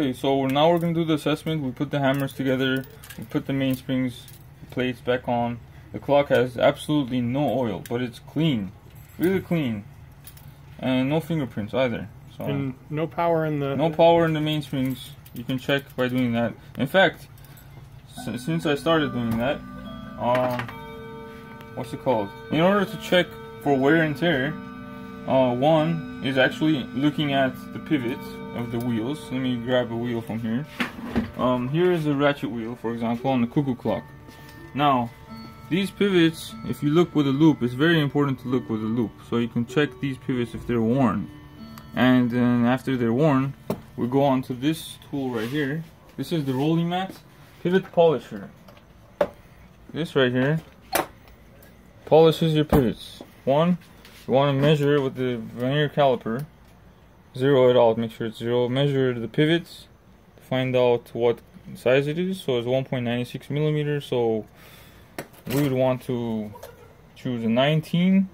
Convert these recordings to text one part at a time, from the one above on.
Okay, so now we're gonna do the assessment. We put the hammers together, we put the mainsprings, the plates back on. The clock has absolutely no oil, but it's clean, really clean, and no fingerprints either. So and no power in the mainsprings. You can check by doing that. In fact, since I started doing that, what's it called? In order to check for wear and tear, one is actually looking at the pivots of the wheels. Let me grab a wheel from here. Here is a ratchet wheel, for example, on the cuckoo clock. Now, these pivots, if you look with a loop, it's very important to look with a loop, so you can check these pivots if they're worn. And then after they're worn, we go on to this tool right here. This is the Rollimat pivot polisher. This right here polishes your pivots. One, you want to measure with the vernier caliper. Zero it out, make sure it's zero. Measure the pivots to find out what size it is. So it's 1.96 millimeters. So we would want to choose a 19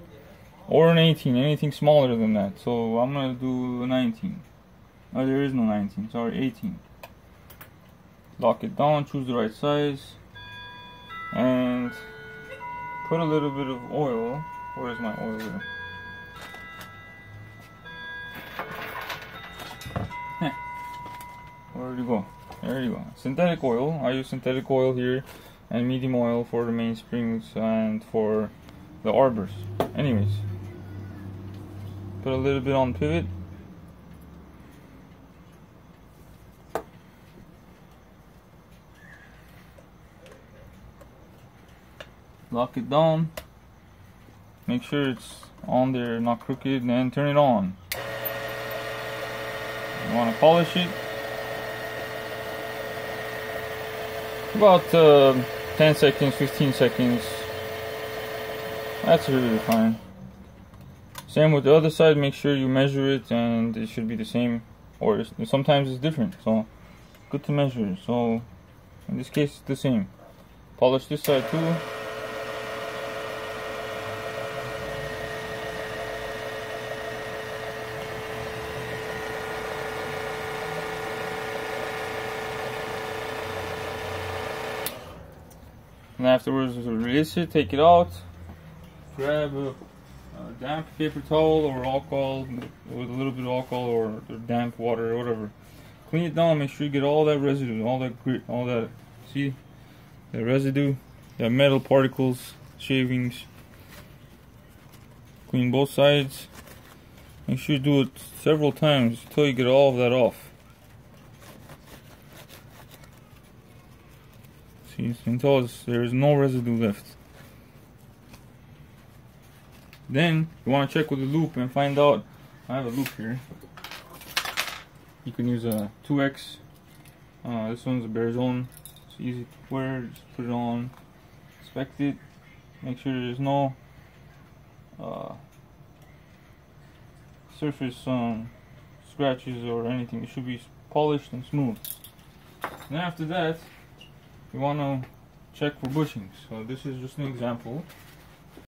or an 18, anything smaller than that. So I'm gonna do a 19. Oh, there is no 19, sorry, 18. Lock it down, choose the right size, and put a little bit of oil. Where's my oil here? Where did you go? There you go. Synthetic oil. I use synthetic oil here, and medium oil for the mainsprings and for the arbors. Anyways, put a little bit on pivot. Lock it down. Make sure it's on there, not crooked, and then turn it on. You want to polish it. About 10 seconds, 15 seconds. That's really fine. Same with the other side. Make sure you measure it, and it should be the same, or sometimes it's different. So good to measure. So in this case, it's the same. Polish this side too. And afterwards, release it, take it out, grab a damp paper towel or alcohol, with a little bit of alcohol or damp water or whatever. Clean it down, make sure you get all that residue, all that grit, all that, see, the residue, the metal particles, shavings. Clean both sides. Make sure you do it several times until you get all of that off. Until there is no residue left. Then you want to check with the loop and find out. I have a loop here. You can use a 2X. This one's a bare zone. It's easy to wear. Just put it on. Inspect it. Make sure there's no surface scratches or anything. It should be polished and smooth. And after that, you want to check for bushings. So this is just an example.